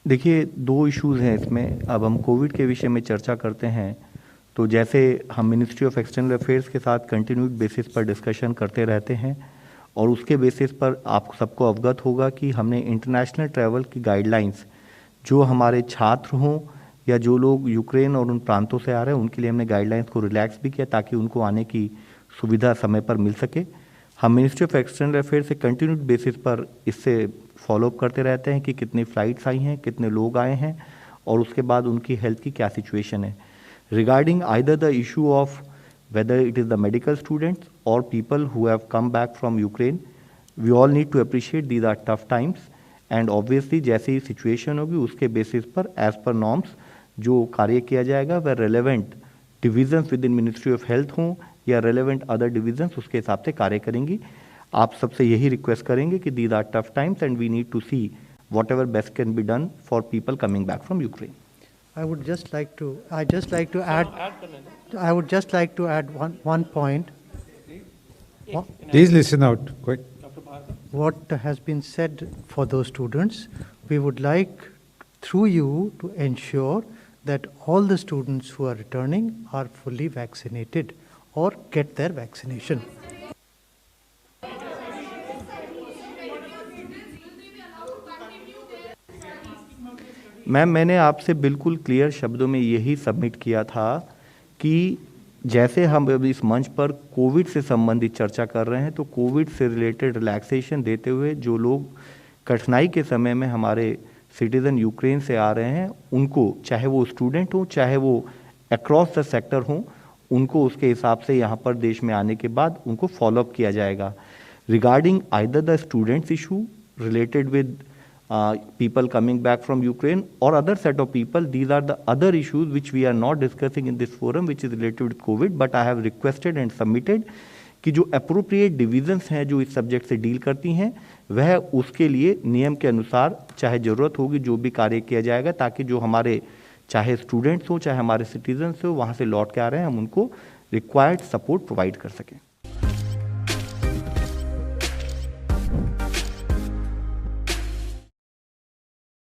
देखिए, 2 इश्यूज़ हैं इसमें। अब हम कोविड के विषय में चर्चा करते हैं, तो जैसे हम मिनिस्ट्री ऑफ एक्सटर्नल अफेयर्स के साथ कंटिन्यूड बेसिस पर डिस्कशन करते रहते हैं और उसके बेसिस पर आप सबको अवगत होगा कि हमने इंटरनेशनल ट्रैवल की गाइडलाइंस, जो हमारे छात्र हों या जो लोग यूक्रेन और उन प्रांतों से आ रहे हैं, उनके लिए हमने गाइडलाइंस को रिलैक्स भी किया ताकि उनको आने की सुविधा समय पर मिल सके। हम मिनिस्ट्री ऑफ एक्सटर्नल अफेयर्स से कंटिन्यूड बेसिस पर इससे फॉलोअप करते रहते हैं कि कितनी फ़्लाइट्स आई हैं, कितने लोग आए हैं और उसके बाद उनकी हेल्थ की क्या सिचुएशन है। Regarding either the issue of whether it is the medical students or people who have come back from Ukraine, we all need to appreciate these are tough times and obviously जैसी situation होगी उसके basis पर as per norms जो कार्य किया जाएगा वह relevant divisions with in ministry of health हों या रेलेवेंट अदर डिविजन्स उसके हिसाब से कार्य करेंगी। आप सबसे यही रिक्वेस्ट करेंगे कि these are tough times and we need to see whatever best can be done for people coming back from Ukraine. I would just like to add one point. Please listen out. Quick. What has been said for those students, we would like through you to ensure that all the students who are returning are fully vaccinated or get their vaccination. Ma'am, मैंने आपसे बिल्कुल clear शब्दों में यही submit किया था कि जैसे हम अभी इस मंच पर कोविड से संबंधित चर्चा कर रहे हैं, तो कोविड से रिलेटेड रिलैक्सेशन देते हुए जो लोग कठिनाई के समय में हमारे सिटीज़न यूक्रेन से आ रहे हैं, उनको, चाहे वो स्टूडेंट हो चाहे वो अक्रॉस द सेक्टर हों, उनको उसके हिसाब से यहाँ पर देश में आने के बाद उनको फॉलोअप किया जाएगा। Regarding either the students issue related with people coming back from Ukraine or other set of people, these are the other issues which we are not discussing in this forum, which is related with COVID, but I have requested and submitted कि जो appropriate divisions हैं जो इस subject से deal करती हैं, वह उसके लिए नियम के अनुसार चाहे ज़रूरत होगी जो भी कार्य किया जाएगा, ताकि जो हमारे चाहे स्टूडेंट्स हो चाहे हमारे सिटीजन्स हो वहाँ से लौट के आ रहे हैं, हम उनको रिक्वायर्ड सपोर्ट प्रोवाइड कर सकें।